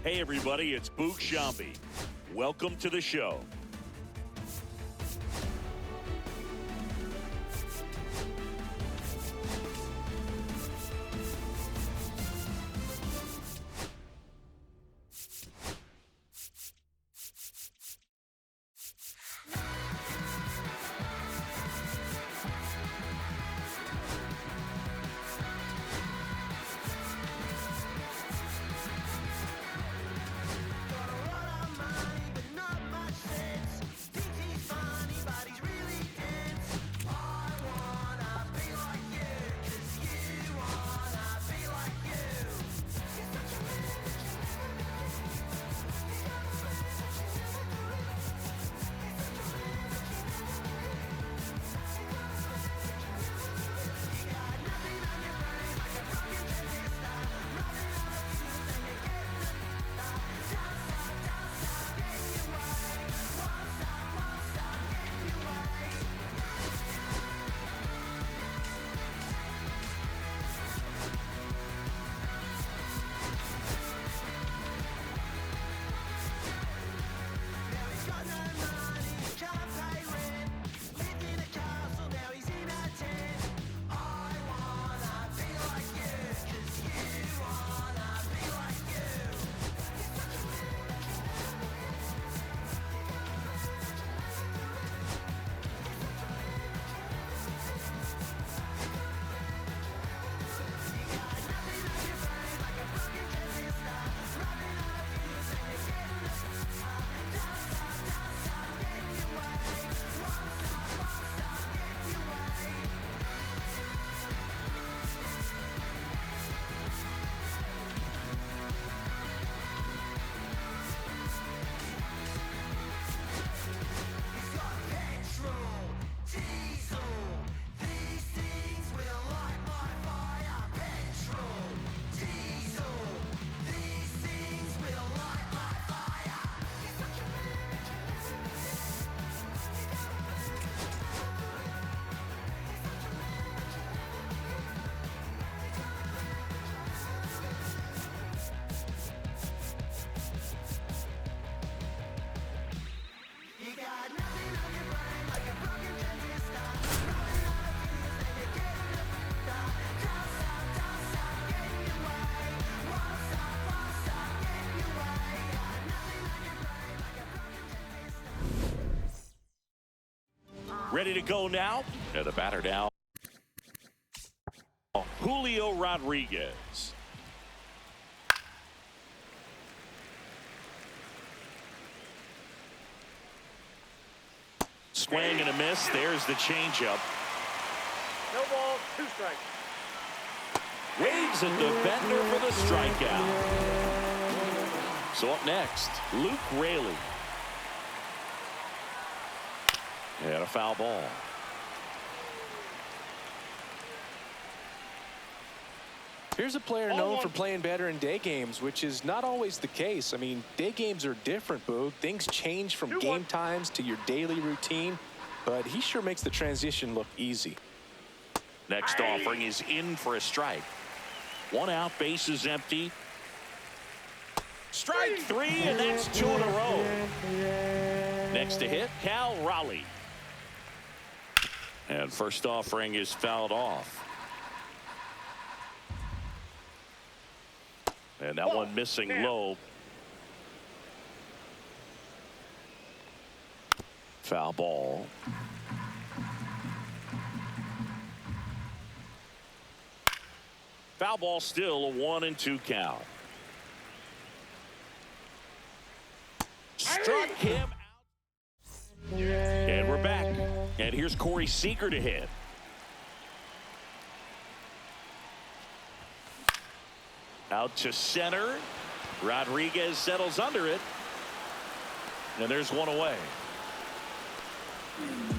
Hey everybody, it's Boog Sciambi. Welcome to the show. Ready to go now? And the batter now, Julio Rodriguez. Swing and a miss. There's the changeup. No ball, 2 strikes. Waves a defender for the strikeout. So up next, Luke Raley. And a foul ball. Here's a player known for playing better in day games, which is not always the case. I mean, day games are different, Boog. Things change from game times to your daily routine, but he sure makes the transition look easy. Next offering is in for a strike. 1 out, bases empty. Strike 3, and that's 2 in a row. Next to hit, Cal Raleigh. And first offering is fouled off. And that one missing low. Foul ball. Foul ball, still a 1-2 count. Struck him out. And we're back. And here's Corey Seager to hit. Out to center. Rodriguez settles under it. And there's one away.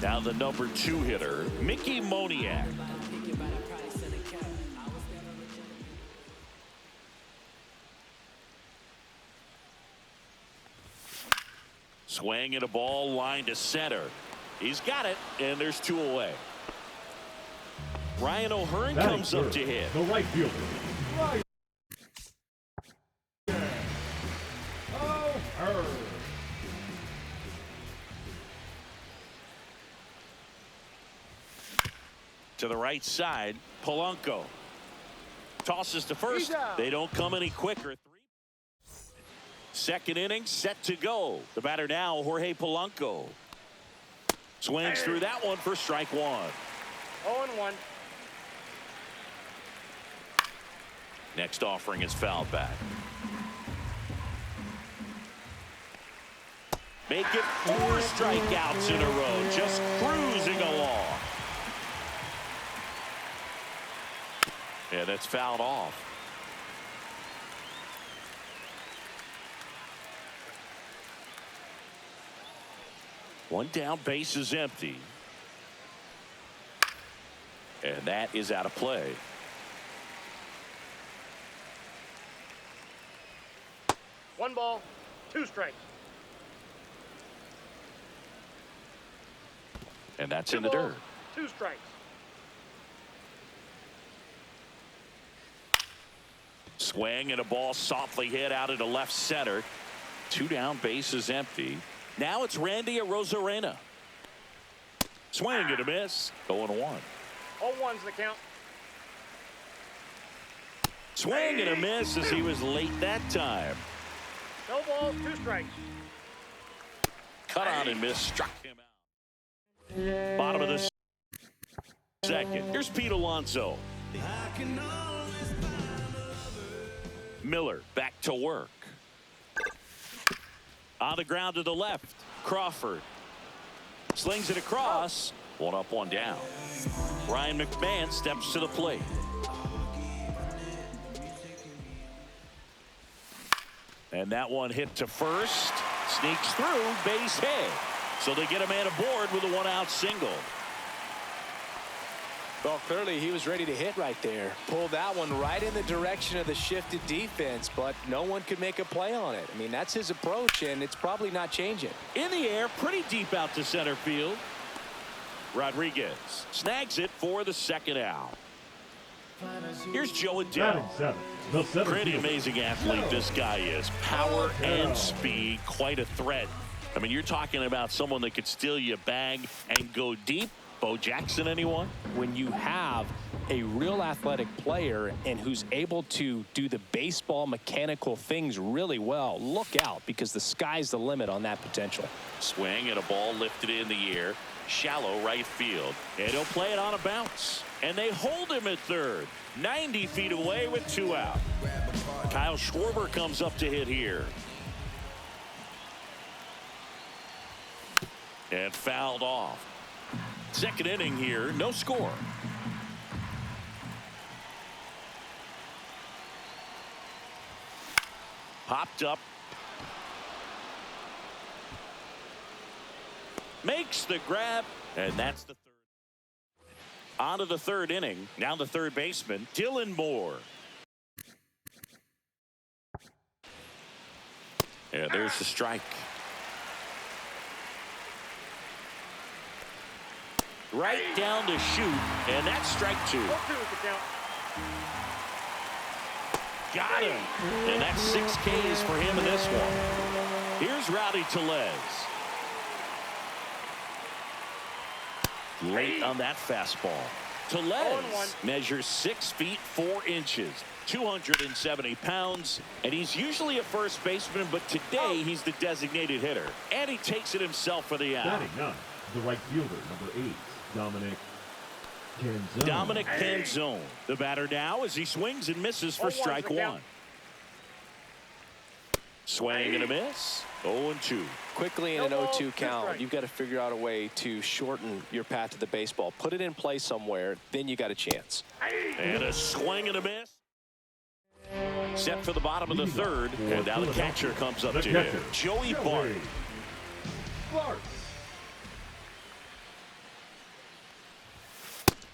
Now the number 2 hitter, Mickey Moniak. Swing and a ball line to center. He's got it, and there's 2 away. Ryan O'Hearn comes up to hit. The right fielder. To the right side, Polanco tosses to first. They don't come any quicker. Second inning set to go. The batter now, Jorge Polanco. Swings through that one for strike one. 0-1. Next offering is fouled back. Make it 4 strikeouts in a row, just cruising along. Yeah, that's fouled off. One down, base is empty. And that is out of play. One ball, 2 strikes. And that's 2 in the balls, dirt. 2 strikes. Swing and a ball softly hit out into left center. 2 down, base is empty. Now it's Randy Arozarena. Swing and a miss. 0-1. 0-1's the count. Swing and a miss as he was late that time. No balls, 2 strikes. Cut on and miss. Struck him out. Bottom of the second. Here's Pete Alonso. Miller back to work. On the ground to the left. Crawford slings it across. 1 up, 1 down. Ryan McMahon steps to the plate. And that one hit to first. Sneaks through, base hit. So they get a man aboard with a 1-out single. Well, clearly he was ready to hit right there. Pulled that one right in the direction of the shifted defense, but no one could make a play on it. I mean, that's his approach, and it's probably not changing. In the air, pretty deep out to center field. Rodriguez snags it for the 2nd out. Here's Joe Adele. Pretty amazing athlete this guy is. Power and speed, quite a threat. I mean, you're talking about someone that could steal your bag and go deep. Bo Jackson, anyone? When you have a real athletic player and who's able to do the baseball mechanical things really well, look out, because the sky's the limit on that potential. Swing and a ball lifted in the air. Shallow right field. And he'll play it on a bounce. And they hold him at third. 90 feet away with 2 out. Kyle Schwarber comes up to hit here. And fouled off. Second inning here, no score. Popped up. Makes the grab, and that's the 3rd. On to the 3rd inning. Now the 3rd baseman, Dylan Moore. Yeah, there's the strike. Right down to shoot, and that's strike 2. 0-2 is the count. Got him. And that's 6 Ks for him in this one. Here's Rowdy Tellez. Late on that fastball. Tellez measures 6 feet 4 inches, 270 pounds, and he's usually a first baseman, but today he's the designated hitter. And he takes it himself for the out. Batting 9, the right fielder, number 8, Dominic Canzone. The batter now as he swings and misses for strike 1. Swing and a miss. 0-2. Quickly in an 0-2 count, you've got to figure out a way to shorten your path to the baseball. Put it in play somewhere, then you got a chance. And a swing and a miss. Set for the bottom of the 3rd, and now the catcher comes up to him. Joey Bart.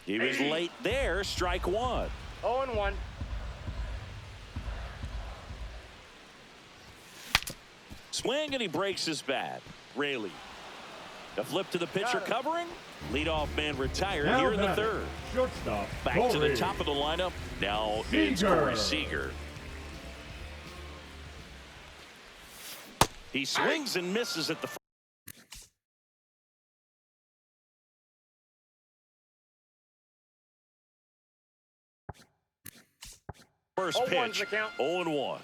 He was late there, strike 1. 0-1. Swing and he breaks his bat. Raley. A flip to the pitcher covering. Leadoff man retired here in the 3rd. Shortstop. Back to the top of the lineup. Now it's Corey Seager. He swings and misses at the First 0-1's pitch, the count. 0-1.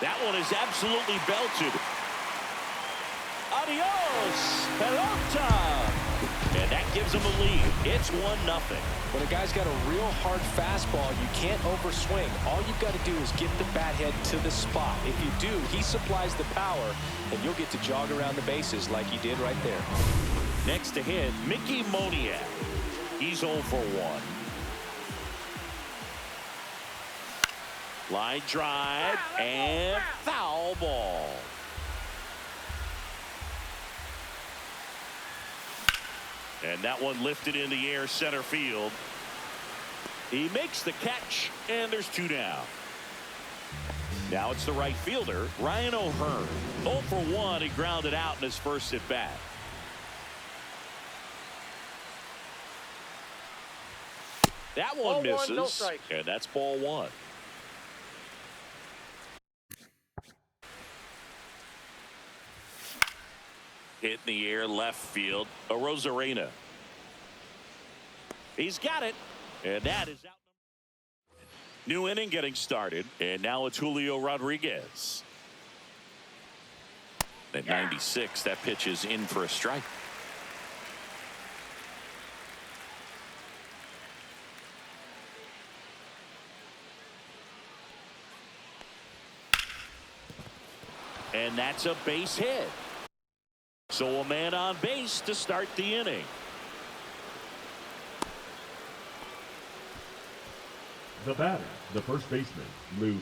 That one is absolutely belted. Adios, pelota. And that gives him a lead. It's 1-0. When a guy's got a real hard fastball, you can't overswing. All you've got to do is get the bat head to the spot. If you do, he supplies the power, and you'll get to jog around the bases like he did right there. Next to hit, Mickey Moniak. He's 0 for 1. Line drive and foul ball. And that one lifted in the air center field. He makes the catch, and there's 2 down. Now it's the right fielder, Ryan O'Hearn. 0 for 1, he grounded out in his first at bat. That one misses, no strike. and that's ball 1. Hit in the air left field. A Rosarena. He's got it. And that is out. New inning getting started. And now it's Julio Rodriguez. At 96, that pitch is in for a strike. And that's a base hit. So a man on base to start the inning. The batter, the first baseman,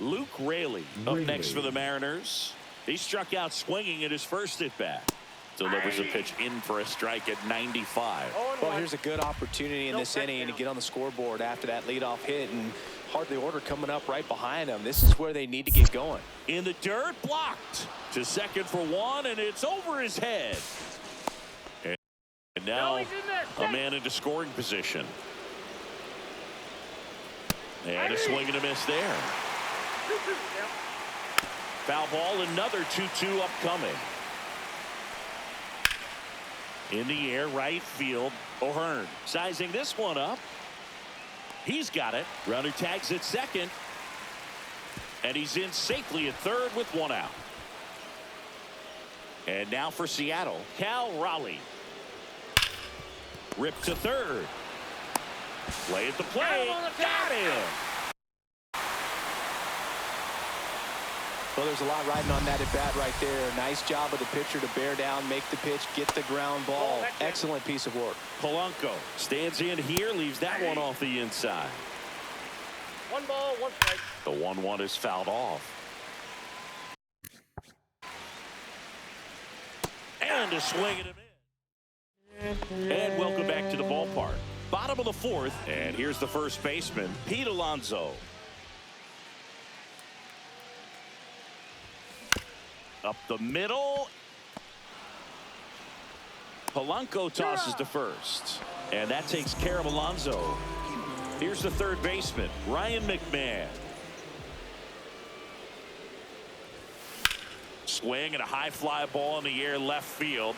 Luke Raley up next for the Mariners. He struck out swinging at his first at bat. Delivers a pitch in for a strike at 95. Well, here's a good opportunity in this inning to get on the scoreboard after that leadoff hit, and hardly order coming up right behind them. This is where they need to get going. In the dirt, blocked to second for 1, and it's over his head. And now a man into scoring position. And a swing and a miss there. Foul ball, another 2-2 upcoming. In the air, right field, O'Hearn sizing this one up. He's got it. Runner tags at second. And he's in safely at third with 1 out. And now for Seattle, Cal Raleigh. Ripped to third. Play at the plate. Got him. Well, there's a lot riding on that at bat right there. Nice job of the pitcher to bear down, make the pitch, get the ground ball. Excellent piece of work. Polanco stands in here, leaves that one off the inside. 1 ball, 1 strike. The 1-1 is fouled off. And a swing and a miss. And welcome back to the ballpark. Bottom of the 4th, and here's the first baseman, Pete Alonso. Up the middle. Polanco tosses to first. And that takes care of Alonso. Here's the third baseman, Ryan McMahon. Swing and a high fly ball in the air left field.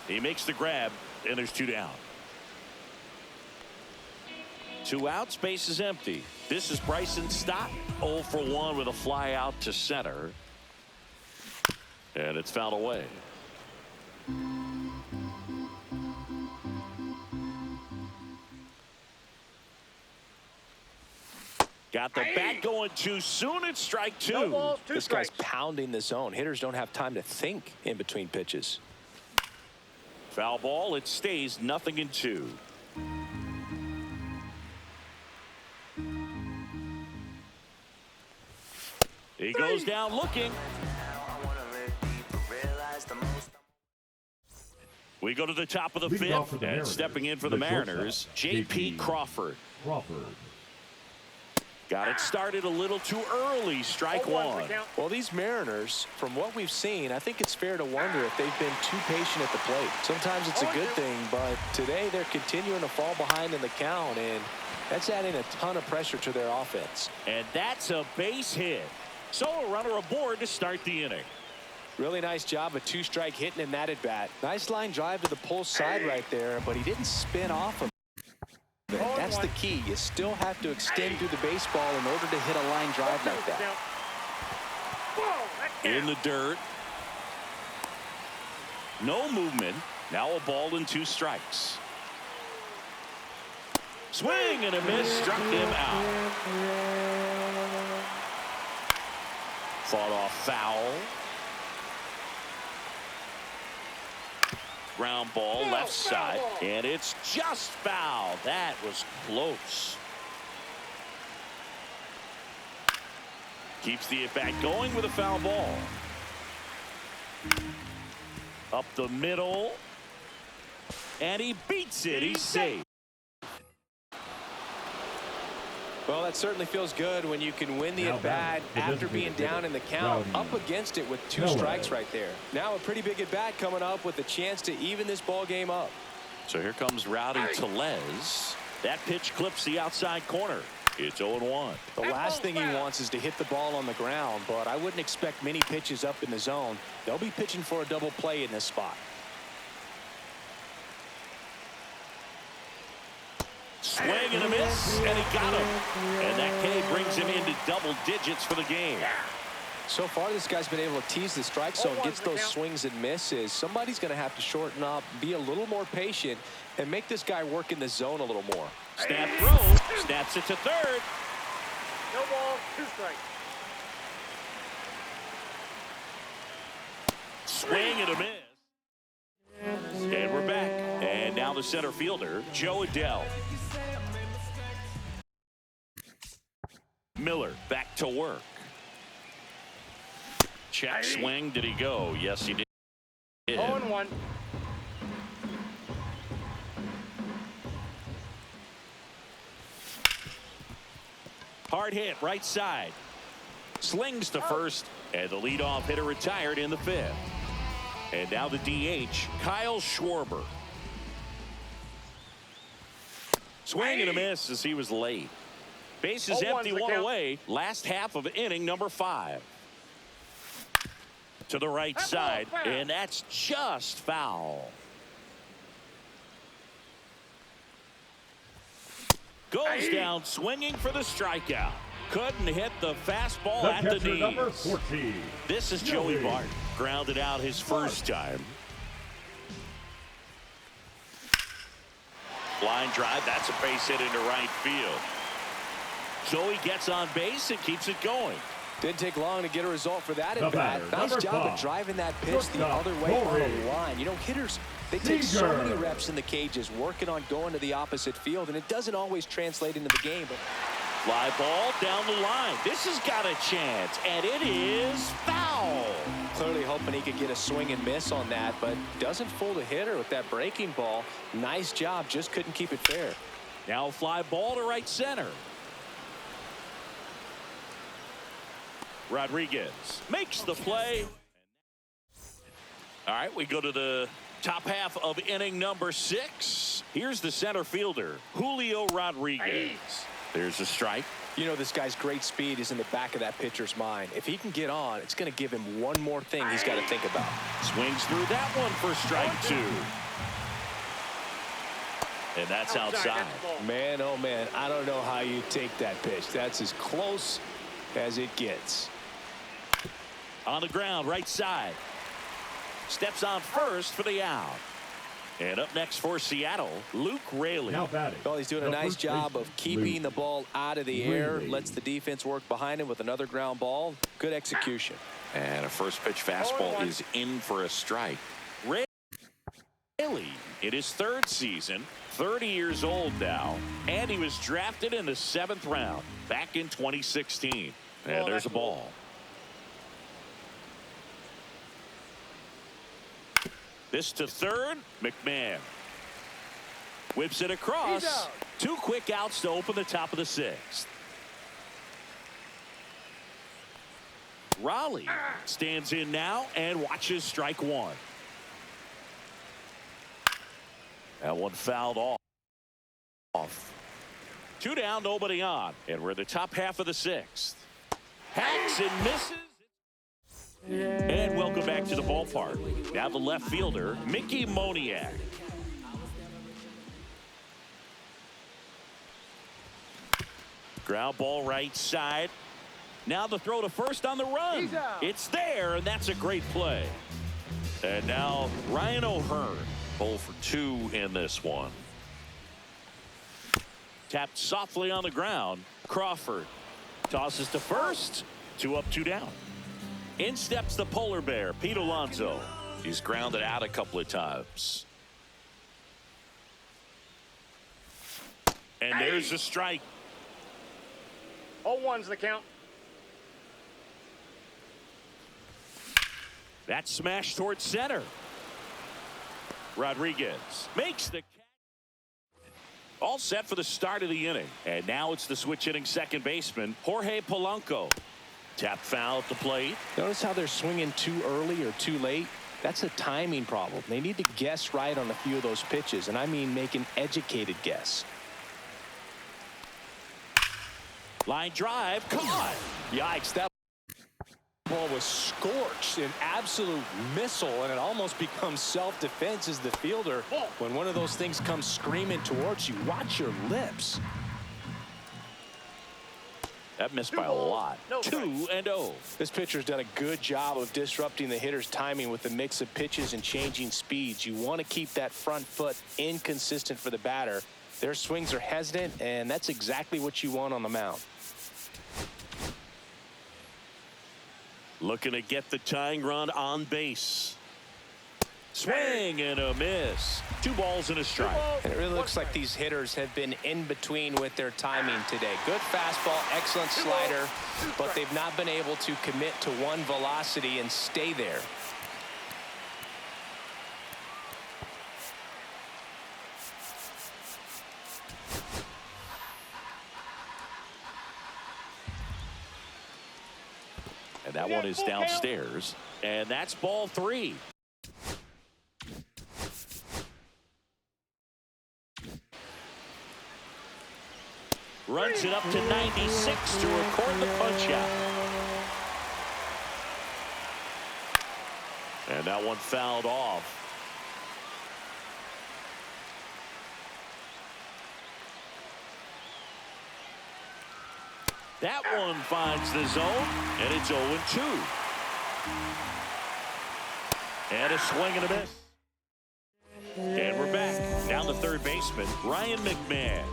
He makes the grab, and there's 2 down. 2 outs, base is empty. This is Bryson Stott, 0 for 1 with a fly out to center. And it's fouled away. Got the bat going too soon. It's strike 2. No balls, 2 This strikes. guy's pounding the zone. Hitters don't have time to think in between pitches. Foul ball. It stays 0-2. He goes down looking. We go to the top of the 5th, and stepping in for the Mariners, J.P. Crawford. Got it started a little too early. Strike 1. Well, these Mariners, from what we've seen, I think it's fair to wonder if they've been too patient at the plate. Sometimes it's a good thing, but today they're continuing to fall behind in the count, and that's adding a ton of pressure to their offense. And that's a base hit. So a runner aboard to start the inning. Really nice job of two-strike hitting in that at-bat. Nice line drive to the pull side right there, but he didn't spin off of it. That's the key. You still have to extend through the baseball in order to hit a line drive like that. In the dirt. No movement. Now a ball and 2 strikes. Swing and a miss, struck him out. Fought off foul. Ground ball left side, and it's just foul. That was close. Keeps the at-bat going with a foul ball. Up the middle, and he beats it. He's safe. Well, that certainly feels good when you can win the at-bat after being down in the count, up against it with 2 strikes right there. Now a pretty big at-bat coming up with a chance to even this ball game up. So here comes Rowdy Tellez. That pitch clips the outside corner. It's 0-1. The last thing he wants is to hit the ball on the ground, but I wouldn't expect many pitches up in the zone. They'll be pitching for a double play in this spot. Swing and a miss, and he got him. And that K brings him into double digits for the game. So far, this guy's been able to tease the strike zone, gets those swings and misses. Somebody's going to have to shorten up, be a little more patient, and make this guy work in the zone a little more. Snap throw, snaps it to third. No ball, 2 strikes. Swing and a miss. And we're back. And now the center fielder, Joe Adell. Miller back to work. Check swing. Did he go? Yes, he did. 0-1. Hard hit right side. Slings to first, and the leadoff hitter retired in the 5th. And now the DH, Kyle Schwarber. Swing and a miss as he was late. Bases empty, 1 away. Last half of inning number 5. To the right side, and that's just foul. Goes down swinging for the strikeout. Couldn't hit the fastball at the knees. Number 14. This is Joey Bart. Grounded out his first time. Line drive. That's a base hit into right field. Joey gets on base and keeps it going. Didn't take long to get a result for that at bat. Nice job of driving that pitch the other way on the line. You know, hitters, they take so many reps in the cages working on going to the opposite field, and it doesn't always translate into the game. But fly ball down the line. This has got a chance, and it is foul. Clearly hoping he could get a swing and miss on that, but doesn't fool the hitter with that breaking ball. Nice job, just couldn't keep it fair. Now a fly ball to right center. Rodriguez makes the play. All right, we go to the top half of inning number 6. Here's the center fielder, Julio Rodriguez. There's a strike. You know, this guy's great speed is in the back of that pitcher's mind. If he can get on, it's going to give him one more thing he's got to think about. Swings through that one for strike 2. And that's outside. Man, oh man, I don't know how you take that pitch. That's as close as it gets. On the ground, right side. Steps on first for the out. And up next for Seattle, Luke Raley. Well, he's doing a nice job of keeping the ball out of the air. Lets the defense work behind him with another ground ball. Good execution. And a first pitch fastball is in for a strike. Raley in his 3rd season, 30 years old now, and he was drafted in the 7th round back in 2016. And there's a ball. This to third, McMahon. Whips it across. 2 quick outs to open the top of the 6th. Raleigh stands in now and watches strike 1. That one fouled off. 2 down, nobody on. And we're in the top half of the 6th. Hacks and misses. And welcome back to the ballpark. Now the left fielder, Mickey Moniak. Ground ball right side. Now the throw to first on the run. It's there, and that's a great play. And now Ryan O'Hearn, 0 for 2 in this one. Tapped softly on the ground. Crawford tosses to first. 2 up, 2 down. In steps the polar bear, Pete Alonso. He's grounded out a couple of times. And there's a strike. 0-1's the count. That smash towards center. Rodriguez makes the catch. All set for the start of the inning. And now it's the switch hitting second baseman, Jorge Polanco. Tap foul at the plate. Notice how they're swinging too early or too late. That's a timing problem. They need to guess right on a few of those pitches, and I mean make an educated guess. Line drive, caught. Yikes, that ball was scorched, an absolute missile, and it almost becomes self-defense as the fielder. When one of those things comes screaming towards you, watch your lips. That missed by a lot. 2-0. This pitcher's done a good job of disrupting the hitter's timing with a mix of pitches and changing speeds. You want to keep that front foot inconsistent for the batter. Their swings are hesitant, and that's exactly what you want on the mound. Looking to get the tying run on base. Swing and a miss. 2 balls and a strike. And it really looks like these hitters have been in between with their timing today. Good fastball, excellent slider, but they've not been able to commit to one velocity and stay there. And that one is downstairs. And that's ball 3. Runs it up to 96 to record the punch out. And that one fouled off. That one finds the zone, and it's 0-2. And a swing and a miss. And we're back. Down the third baseman, Ryan McMahon.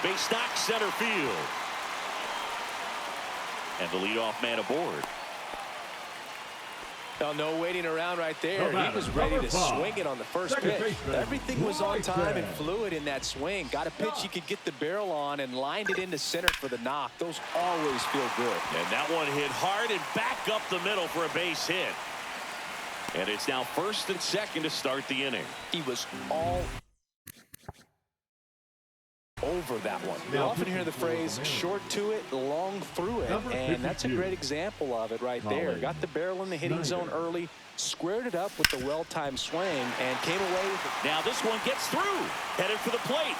Base knock, center field. And the leadoff man aboard. Oh, no waiting around right there. He was ready to swing it on the first pitch. Everything was on time and fluid in that swing. Got a pitch he could get the barrel on and lined it into center for the knock. Those always feel good. And that one hit hard and back up the middle for a base hit. And it's now first and second to start the inning. He was all over that one. You often hear the phrase short to it, long through it, and that's a great example of it right there. Got the barrel in the hitting zone early, squared it up with the well-timed swing, and came away with it. Now this one gets through, headed for the plate.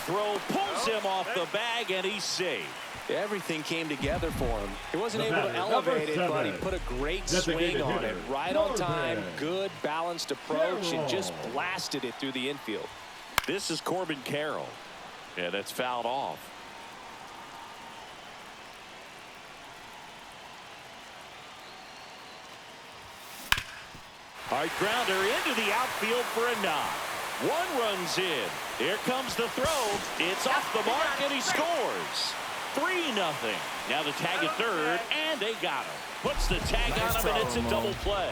Throw pulls him off the bag, and he's safe. Everything came together for him. He wasn't able to elevate it, but he put a great swing on it. Right on time, good balanced approach, and just blasted it through the infield. This is Corbin Carroll, and it's fouled off. Hard grounder into the outfield for a knock. 1 runs in. Here comes the throw. It's off the mark, and he scores. 3-0. Now the tag at third, and they got him. Puts the tag on him, and it's a double play.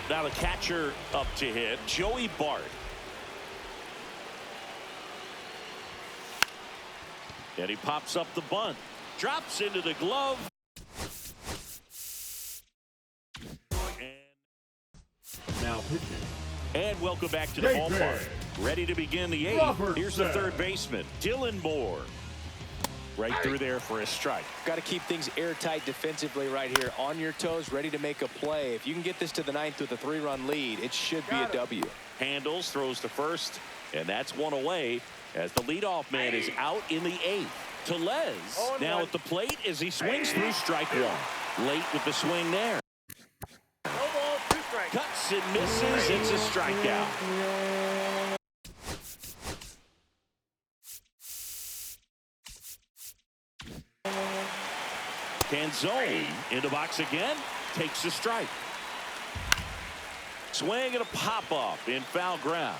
Now the catcher up to hit, Joey Bart. And he pops up the bunt. Drops into the glove. Now pitching. And welcome back to the ballpark. Ready to begin the 8th. Here's the third baseman, Dylan Moore. Right through there for a strike. Got to keep things airtight defensively right here. On your toes, ready to make a play. If you can get this to the 9th with a 3-run lead, it should be a W. Handles, throws to first. And that's one away as the leadoff man is out in the 8th. Tellez now at the plate as he swings through strike one. Late with the swing there. No ball, 2 strikes. Cuts and misses. It's a strikeout. Canzone in the box again. Takes the strike. Swing and a pop-up in foul ground.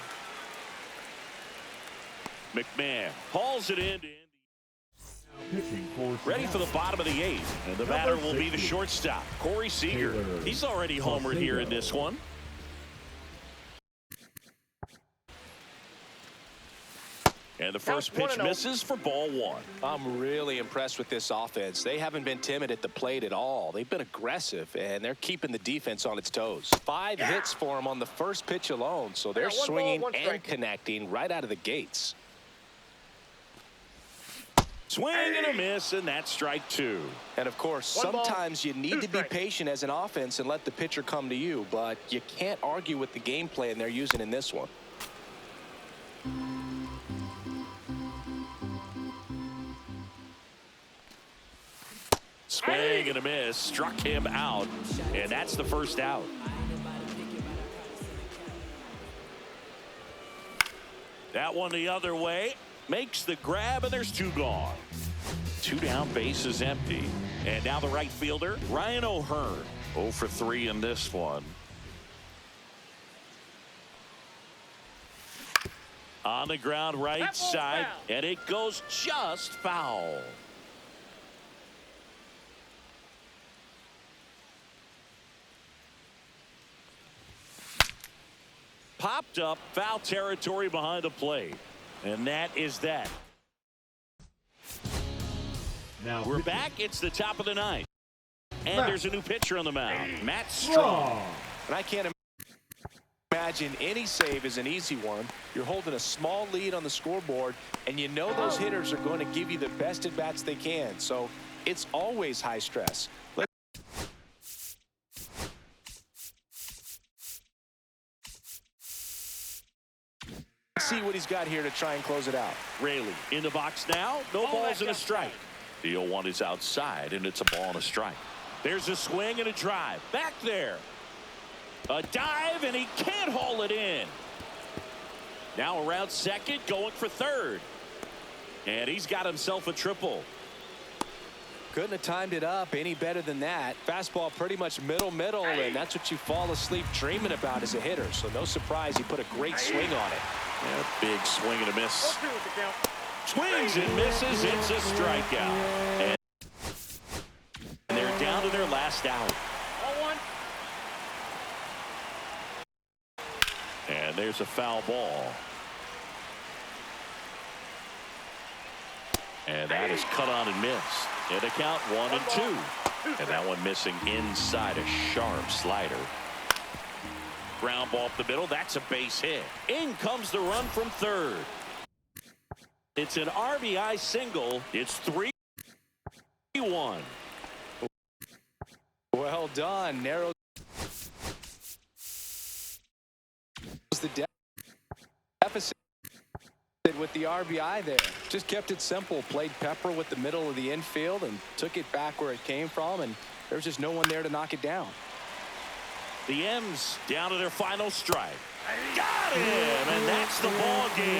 McMahon hauls it in. Ready for the bottom of the 8th. And the batter will be the shortstop, Corey Seager. He's already homered here in this one. And the first pitch misses for ball 1. I'm really impressed with this offense. They haven't been timid at the plate at all. They've been aggressive, and they're keeping the defense on its toes. 5 hits for them on the first pitch alone, so they're swinging and connecting right out of the gates. Swing and a miss, and that's strike 2. And, of course, sometimes you need to be patient as an offense and let the pitcher come to you, but you can't argue with the game plan they're using in this one. Swing and a miss, struck him out, and that's the first out. That one the other way, makes the grab, and there's 2 gone. 2 down, base is empty. And now the right fielder, Ryan O'Hearn, 0 for 3 in this one. On the ground right side, and it goes just foul. Popped up, foul territory behind the plate. And that is that. Now we're back. It's the top of the 9th. And there's a new pitcher on the mound, Matt Strong. And I can't imagine any save is an easy one. You're holding a small lead on the scoreboard, and you know those hitters are going to give you the best at-bats they can. So it's always high stress. See what he's got here to try and close it out. Raley in the box now. No balls and a strike. The 0-1 is outside, and it's a ball and a strike. There's a swing and a drive. Back there. A dive, and he can't haul it in. Now around second, going for third. And he's got himself a triple. Couldn't have timed it up any better than that. Fastball pretty much middle, and that's what you fall asleep dreaming about as a hitter. So no surprise he put a great swing on it. Yeah, big swing and a miss. Swings and misses. It's a strikeout. And they're down to their last out. And there's a foul ball. And that is cut on and missed. And a count 1-2. And that one missing inside a sharp slider. Ground ball up the middle. That's a base hit. In comes the run from third. It's an RBI single. It's 3-1. Well done. Narrows the deficit with the RBI there. Just kept it simple. Played Pepper with the middle of the infield and took it back where it came from, and there's just no one there to knock it down. The M's down to their final strike. Got him, and that's the ball game.